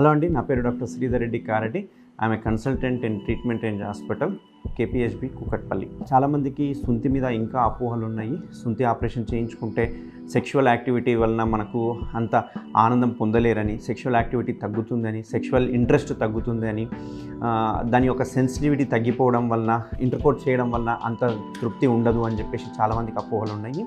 Hello అండి, నా పేరు doctor Sridhar Reddy Kareddy. I'm a consultant in treatment range hospital, KPHB, Kukatpally. చాలామందికి సుంతి మీద ఇంకా అపోహలు ఉన్నాయి. సుంతి ఆపరేషన్ చేయించుకుంటే సెక్షువల్ యాక్టివిటీ వలన మనకు అంత ఆనందం పొందలేరని, సెక్షువల్ యాక్టివిటీ తగ్గుతుందని, సెక్షువల్ ఇంట్రెస్ట్ తగ్గుతుందని, దాని యొక్క సెన్సిటివిటీ తగ్గిపోవడం వలన, ఇంటర్కోర్స్ చేయడం వలన అంత తృప్తి ఉండదు అని చెప్పేసి చాలామందికి అపోహలు ఉన్నాయి.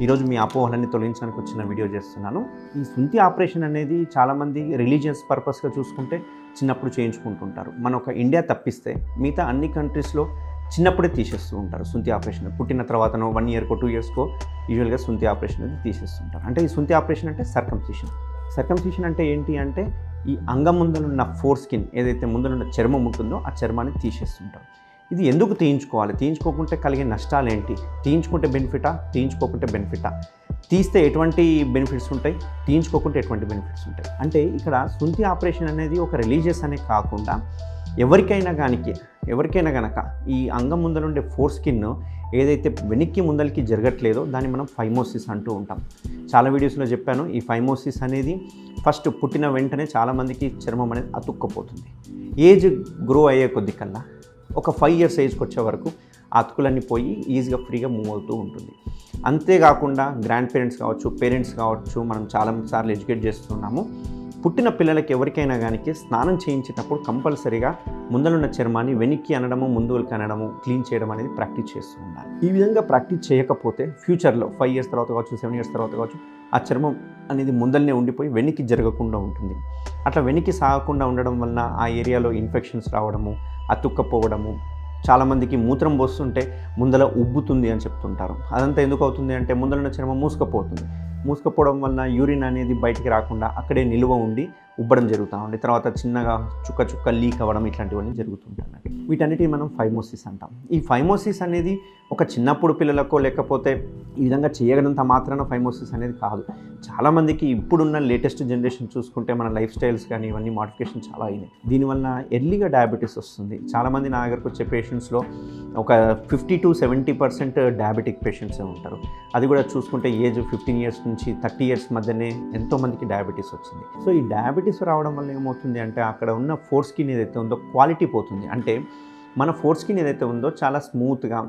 ఈరోజు మీ అపోహలన్నీ తొలగించడానికి వచ్చిన వీడియో చేస్తున్నాను. ఈ సుంతి ఆపరేషన్ అనేది చాలామంది రిలీజియస్ పర్పస్గా చూసుకుంటే చిన్నప్పుడు చేయించుకుంటుంటారు. మన ఒక ఇండియా తప్పిస్తే మిగతా అన్ని కంట్రీస్లో చిన్నప్పుడే తీసేస్తూ ఉంటారు సుంతి ఆపరేషన్. పుట్టిన తర్వాతనో 1 ఇయర్కో 2 ఇయర్స్కో యూజువల్గా సుంతి ఆపరేషన్ అనేది తీసేస్తుంటారు. అంటే ఈ సుంతి ఆపరేషన్ అంటే సర్కంసిషన్ అంటే ఏంటి అంటే ఈ అంగం ముందలున్న ఫోర్ స్కిన్, ఏదైతే ముందలున్న చర్మం ఉంటుందో ఆ చర్మాన్ని తీసేస్తుంటారు. ఇది ఎందుకు తీయించుకోవాలి, తీయించుకోకుంటే కలిగే నష్టాలు ఏంటి, తీయించుకుంటే బెనిఫిటా, తీయించుకోకుంటే బెనిఫిటా, తీస్తే ఎటువంటి బెనిఫిట్స్ ఉంటాయి, తీయించుకోకుంటే ఎటువంటి బెనిఫిట్స్ ఉంటాయి అంటే ఇక్కడ సుంతి ఆపరేషన్ అనేది ఒక రిలీజియస్ అనే కాకుండా ఎవరికైనా గనక ఈ అంగం ముందలుండే ఫోర్ స్కిన్ ఏదైతే వెనక్కి ముందలకి జరగట్లేదో దాన్ని మనం ఫైమోసిస్ అంటూ ఉంటాం. చాలా వీడియోస్లో చెప్పాను. ఈ ఫైమోసిస్ అనేది ఫస్ట్ పుట్టిన వెంటనే చాలామందికి చర్మం అనేది అతుక్కపోతుంది. ఏజ్ గ్రో అయ్యే కొద్ది కల్లా ఒక 5 ఇయర్స్ ఏజ్కి వచ్చే వరకు ఆ అతుకులన్నీ పోయి ఈజీగా ఫ్రీగా మూవ్ అవుతూ ఉంటుంది. అంతేకాకుండా గ్రాండ్ పేరెంట్స్ కావచ్చు, పేరెంట్స్ కావచ్చు, మనం చాలాసార్లు ఎడ్యుకేట్ చేస్తున్నాము. పుట్టిన పిల్లలకి ఎవరికైనా కానీ స్నానం చేయించేటప్పుడు కంపల్సరీగా ముందలున్న చర్మాన్ని వెనక్కి అనడము, ముందుకి అనడము, క్లీన్ చేయడం అనేది ప్రాక్టీస్ చేస్తూ ఉండాలి. ఈ విధంగా ప్రాక్టీస్ చేయకపోతే ఫ్యూచర్లో 5 ఇయర్స్ తర్వాత కావచ్చు, 7 ఇయర్స్ తర్వాత కావచ్చు, ఆ చర్మం అనేది ముందలనే ఉండిపోయి వెనక్కి జరగకుండా ఉంటుంది. అట్లా వెనక్కి సాగకుండా ఉండడం వలన ఆ ఏరియాలో ఇన్ఫెక్షన్స్ రావడము, అతుక్కపోవడము, చాలామందికి మూత్రం పోస్తుంటే ముందల ఉబ్బుతుంది అని చెప్తుంటారు. అదంతా ఎందుకు అవుతుంది అంటే ముందలున్న చర్మం మూసుకపోవడం వలన యూరిన్ అనేది బయటికి రాకుండా అక్కడే నిల్వ ఉండి ఉబ్బడం జరుగుతూ ఉంది. తర్వాత చిన్నగా చుక్క లీక్ అవ్వడం ఇట్లాంటివన్నీ జరుగుతుంటాయి. వీటన్నిటిని మనం ఫైమోసిస్ అంటాం. ఈ ఫైమోసిస్ అనేది ఒక చిన్నప్పుడు పిల్లలకో లేకపోతే ఈ విధంగా చేయగలంత మాత్రాన ఫైమోసిస్ అనేది కాదు. చాలామందికి ఇప్పుడున్న లేటెస్ట్ జనరేషన్ చూసుకుంటే మన లైఫ్ స్టైల్స్ కానీ ఇవన్నీ మోడిఫికేషన్ చాలా అయినాయి. దీనివల్ల ఎర్లీగా డయాబెటీస్ వస్తుంది. చాలామంది నా దగ్గరకు వచ్చే పేషెంట్స్లో ఒక 50 to 70% డయాబెటిక్ పేషెంట్సే ఉంటారు. అది కూడా చూసుకుంటే ఏజ్ 15 ఇయర్స్ నుంచి 30 ఇయర్స్ మధ్యనే ఎంతోమందికి డయాబెటీస్ వచ్చింది. సో ఈ డయాబెటీస్ రావడం వల్ల ఏమవుతుంది అంటే అక్కడ ఉన్న ఫోర్ స్కిన్ ఏదైతే ఉందో క్వాలిటీ పోతుంది. అంటే మన ఫోర్ స్కిన్ ఏదైతే ఉందో చాలా స్మూత్గా,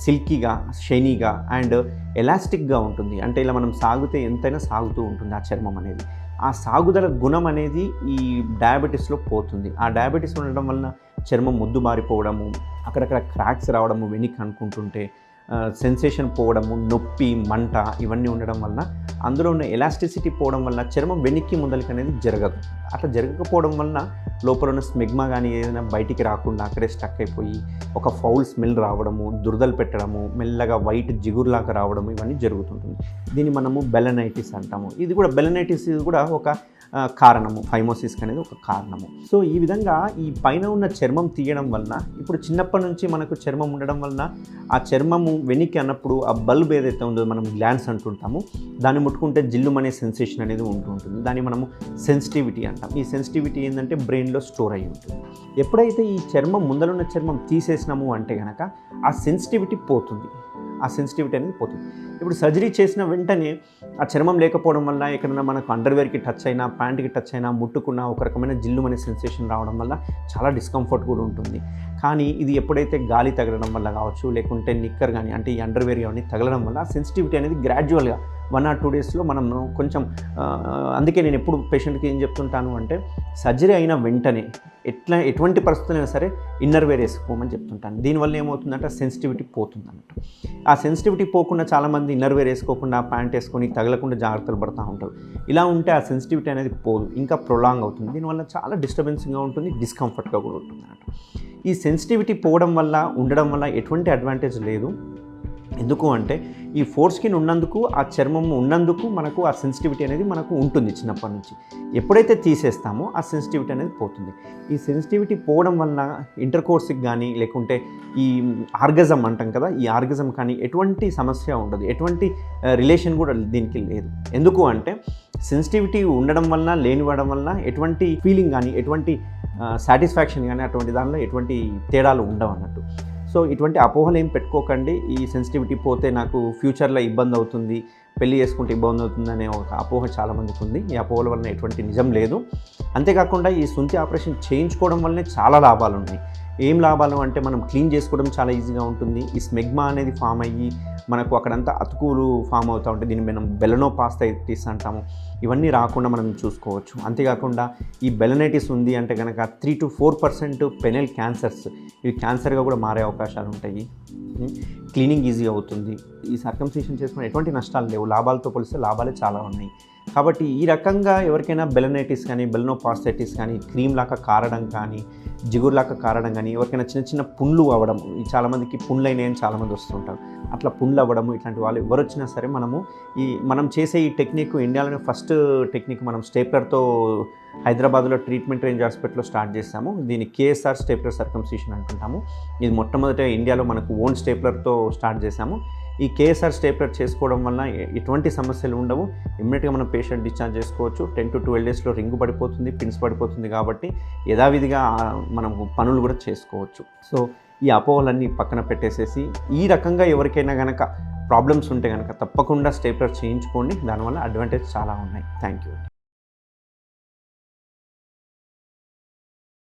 సిల్కీగా, షైనీగా అండ్ ఎలాస్టిక్గా ఉంటుంది. అంటే ఇలా మనం సాగితే ఎంతైనా సాగుతూ ఉంటుంది ఆ చర్మం అనేది. ఆ సాగుదల గుణం అనేది ఈ డయాబెటీస్లో పోతుంది. ఆ డయాబెటీస్ ఉండడం వలన చర్మం ముద్దు మారిపోవడము, అక్కడక్కడ క్రాక్స్ రావడము, వెనక్కి అనుకుంటుంటే సెన్సేషన్ పోవడము, నొప్పి, మంట ఇవన్నీ ఉండడం వలన అందులో ఉన్న ఎలాస్టిసిటీ పోవడం వలన చర్మం వెనక్కి ముందలకి అనేది జరగదు. అట్లా జరగకపోవడం వలన లోపల ఉన్న స్మెగ్మా కానీ ఏదైనా బయటికి రాకుండా అక్కడే స్టక్ అయిపోయి ఒక ఫౌల్ స్మెల్ రావడము, దురదలు పెట్టడము, మెల్లగా వైట్ జిగురులాగా రావడము ఇవన్నీ జరుగుతుంటుంది. దీన్ని మనము బెలనైటిస్ అంటాము. ఇది కూడా ఒక కారణము, ఫైమోసిస్కి అనేది ఒక కారణము. సో ఈ విధంగా ఈ పైన ఉన్న చర్మం తీయడం వలన ఇప్పుడు చిన్నప్పటి నుంచి మనకు చర్మం ఉండడం వలన ఆ చర్మము వెనక్కి అన్నప్పుడు ఆ బల్బ్ ఏదైతే ఉందో మనం గ్లాన్స్ అంటుంటాము, దాన్ని ముట్టుకుంటే జిల్లుమనే సెన్సేషన్ అనేది ఉంటుంది. దాన్ని మనము సెన్సిటివిటీ అంటాం. ఈ సెన్సిటివిటీ ఏంటంటే బ్రెయిన్లో స్టోర్ అయ్యి ఉంటుంది. ఎప్పుడైతే ఈ చర్మం ముందలున్న చర్మం తీసేసినాము అంటే కనుక ఆ సెన్సిటివిటీ పోతుంది. ఇప్పుడు సర్జరీ చేసిన వెంటనే ఆ చర్మం లేకపోవడం వల్ల ఎక్కడైనా మనకు అండర్వేర్కి టచ్ అయినా, ప్యాంట్కి టచ్ అయినా, ముట్టుకున్న ఒక రకమైన జిల్లుమనే సెన్సేషన్ రావడం వల్ల చాలా డిస్కంఫర్ట్ కూడా ఉంటుంది. కానీ ఇది ఎప్పుడైతే గాలి తగలడం వల్ల కావచ్చు, లేకుంటే నిక్కర్ కానీ అంటే ఈ అండర్వేర్ కానీ తగలడం వల్ల సెన్సిటివిటీ అనేది గ్రాడ్యువల్గా 1 or 2 డేస్లో మనం కొంచెం అందుకే నేను ఎప్పుడు పేషెంట్కి ఏం చెప్తుంటాను అంటే సర్జరీ అయిన వెంటనే ఎటువంటి పరిస్థితులైనా సరే ఇన్నర్ వేర్ వేసుకోమని చెప్తుంటాను. దీనివల్ల ఏమవుతుందంటే సెన్సిటివిటీ పోతుంది అన్నట్టు. ఆ సెన్సిటివిటీ పోకుండా చాలామంది ఇన్నర్ వేర్ వేసుకోకుండా ప్యాంట్ వేసుకొని తగలకుండా జాగ్రత్తలు పడుతూ ఉంటారు. ఇలా ఉంటే ఆ సెన్సిటివిటీ అనేది పోదు, ఇంకా ప్రొలాంగ్ అవుతుంది. దీనివల్ల చాలా డిస్టర్బెన్సింగ్గా ఉంటుంది, డిస్కంఫర్ట్గా కూడా ఉంటుంది అన్నట్టు. ఈ సెన్సిటివిటీ పోవడం వల్ల ఉండడం వల్ల ఎటువంటి అడ్వాంటేజ్ లేదు. ఎందుకు అంటే ఈ ఫోర్ స్కిన్ ఉన్నందుకు, ఆ చర్మం ఉన్నందుకు మనకు ఆ సెన్సిటివిటీ అనేది మనకు ఉంటుంది చిన్నప్పటి నుంచి. ఎప్పుడైతే తీసేస్తామో ఆ సెన్సిటివిటీ అనేది పోతుంది. ఈ సెన్సిటివిటీ పోవడం వలన ఇంటర్కోర్స్కి కానీ లేకుంటే ఈ ఆర్గజం అంటాం కదా, ఈ ఆర్గజం కానీ ఎటువంటి సమస్య ఉండదు, ఎటువంటి రిలేషన్ కూడా దీనికి లేదు. ఎందుకు అంటే సెన్సిటివిటీ ఉండడం వలన, లేనివ్వడం వలన ఎటువంటి ఫీలింగ్ కానీ, ఎటువంటి సాటిస్ఫాక్షన్ కానీ అటువంటి దానిలో ఎటువంటి తేడాలు ఉండవు అన్నట్టు. సో ఇటువంటి అపోహలు ఏం పెట్టుకోకండి. ఈ సెన్సిటివిటీ పోతే నాకు ఫ్యూచర్లో ఇబ్బంది అవుతుంది, పెళ్లి చేసుకుంటే ఇబ్బంది అవుతుంది అనే ఒక అపోహ చాలామందికి ఉంది. ఈ అపోహల వలన ఎటువంటి నిజం లేదు. అంతేకాకుండా ఈ సుంతి ఆపరేషన్ చేయించుకోవడం వల్లనే చాలా లాభాలు ఉన్నాయి. ఏం లాభాలు అంటే మనం క్లీన్ చేసుకోవడం చాలా ఈజీగా ఉంటుంది. ఈ స్మెగ్మా అనేది ఫామ్ అయ్యి మనకు అక్కడంతా అతుకులు ఫామ్ అవుతూ ఉంటాయి. దీన్ని మనం బెలనోపాస్థైటిస్ అంటాము. ఇవన్నీ రాకుండా మనం చూసుకోవచ్చు. అంతేకాకుండా ఈ బెలనైటిస్ ఉంది అంటే కనుక 3 to 4% పెనల్ క్యాన్సర్స్, ఇవి క్యాన్సర్గా కూడా మారే అవకాశాలు ఉంటాయి. క్లీనింగ్ ఈజీ అవుతుంది. ఈ సర్కంసిషన్ చేసుకుని ఎటువంటి నష్టాలు లేవు. లాభాలతో పోలిస్తే లాభాలే చాలా ఉన్నాయి. కాబట్టి ఈ రకంగా ఎవరికైనా బెలనైటిస్ కానీ, బెలనోపాస్థైటిస్ కానీ, క్రీమ్ లాగా కారడం కానీ, జిగురులాగా కారడం కానీ, ఎవరికైనా చిన్న చిన్న పుండ్లు అవ్వడం, చాలామందికి పుండ్లు అయినాయని చాలామంది వస్తుంటారు. అట్లా పుండ్లు అవ్వడము, ఇట్లాంటి వాళ్ళు ఎవరు వచ్చినా సరే మనం చేసే ఈ టెక్నిక్ ఇండియాలోనే ఫస్ట్ టెక్నిక్ మనం స్టేప్లర్తో హైదరాబాద్లో ట్రీట్మెంట్ రేంజ్ హాస్పిటల్లో స్టార్ట్ చేసాము. దీన్ని కేఎస్ఆర్ స్టేప్లర్ సర్కంసిషన్ అంటుంటాము. ఇది మొట్టమొదట ఇండియాలో మనకు ఓన్ స్టేప్లర్తో స్టార్ట్ చేసాము. ఈ కేఎస్ఆర్ స్టేప్లర్ చేసుకోవడం వల్ల ఎటువంటి సమస్యలు ఉండవు. ఇమ్మీడియట్గా మనం పేషెంట్ డిశ్చార్జ్ చేసుకోవచ్చు. 10 to 12 డేస్లో రింగు పడిపోతుంది, పిన్స్ పడిపోతుంది. కాబట్టి యథావిధిగా మనం పనులు కూడా చేసుకోవచ్చు. సో ఈ అపోహలన్నీ పక్కన పెట్టేసేసి ఈ రకంగా ఎవరికైనా కనుక ప్రాబ్లమ్స్ ఉంటే కనుక తప్పకుండా స్టేప్లర్ చేయించుకోండి. దానివల్ల అడ్వాంటేజ్ చాలా ఉన్నాయి. Thank you.